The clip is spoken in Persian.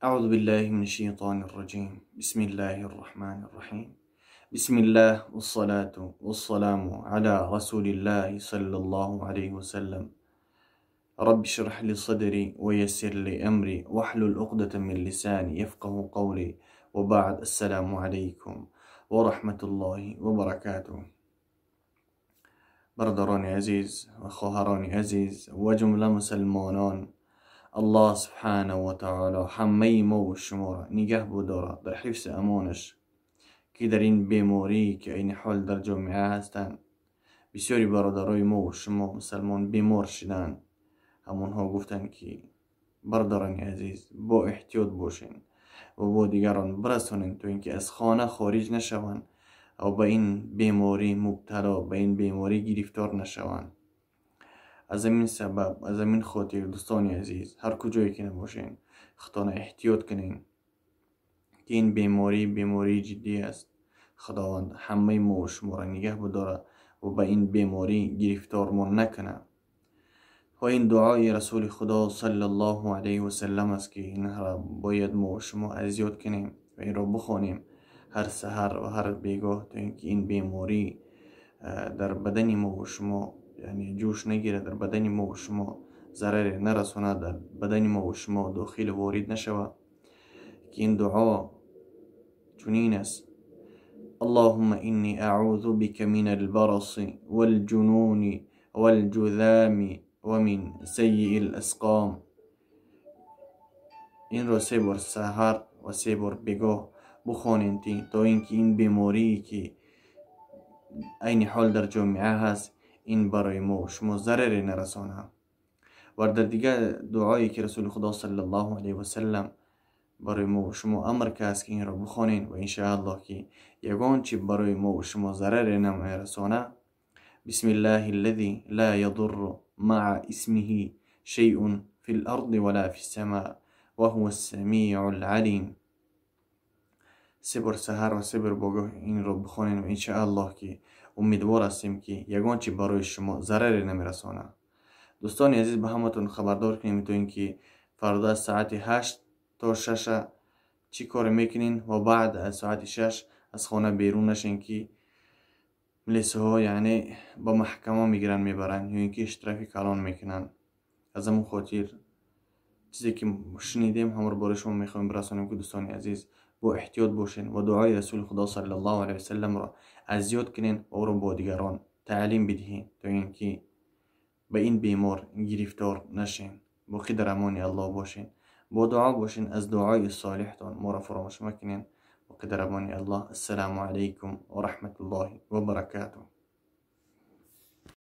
أعوذ بالله من الشيطان الرجيم. بسم الله الرحمن الرحيم. بسم الله والصلاة والسلام على رسول الله صلى الله عليه وسلم. رب اشرح لي صدري ويسر لي أمري واحلل عقدة من لساني يفقه قولي، وبعد. السلام عليكم ورحمة الله وبركاته. برادرانی عزیز و خواهرانی عزیز و جمله مسلمانان، الله سبحانه و تعالی همه ما و شما را نگه بداره در حفظ امانش که در این بیماری که این حال در جامعه هستند بسیاری برادرای ما و شما مسلمان بیمار شدن. همونها گفتن که برادران عزیز با احتیاط باشین و با دیگران برسونین تو اینکه از خانه خارج نشوند و به این بیماری مبتلا، به این بیماری گرفتار نشوند. از این سبب، از این خاطر دوستان عزیز، هر کجایی که نباشین خودتان احتیاط کنین که این بیماری جدی است. خداوند همه ما و شما را نگه بداره و به این بیماری گرفتار ما نکنه. و این دعای رسول خدا صلی الله علیه و سلم است که این را باید ما و شما از یاد کنیم و این را بخوانیم هر سحر و هر بیگاه، تا اینکه این بیماری در بدن ما و شما یعنی جوش نگیره، در بدن ما و شما ضرر نرسونه، در بدن ما و شما داخل وارد نشوه. که این دعا چنین است: اللهم إني أعوذ بك من البرص والجنون والجذام ومن سيء الأسقام. این را 3 بار سحر و 3 بار بیگاه بخوانید تا اینکه این بیماری که این حال در جامعه هست این برای ما و شما ضرر نرسانه. و در دیگه دعایی که رسول خدا صلی الله علیه و سلم برای ما و شما امر که است که این را بخوانین و انشاءالله که یگان چی برای ما و شما ضرر نمیرسانه: بسم الله الذي لا يضر مع اسمه شيء في الأرض ولا في السماء وهو السميع العليم. 3 بار سحر و 3 بار بیگاه این را بخوانین و انشاءالله که امیدوار هستیم که یگان چی برای شما ضرر نمیرسانه. دوستان عزیز، به همتون خبردار کنیم تو اینکه فردا از ساعت 8 تا 6 چی کار میکنین و بعد از ساعت 6 از خانه بیرون نشین که ملیسه ها یعنی با محکمه میگیرن میبرن یا اینکه اشتراکی کلان میکنن. از همون خاطر چیزی که شنیدیم هم رو برای شما میخوایم برسانیم که دوستان عزیز با احتیاط باشین و دعای رسول خدا صلی الله علیه و سلم را از یاد کنین و رو با دیگران تعلیم بدهین تا اینکه به این بیمار گرفتار نشین. با در امان الله باشین، با دعا باشین، از دعای صالحتان ما را فراموش مکنین. و در امان الله. السلام علیکم و رحمت الله و برکاته.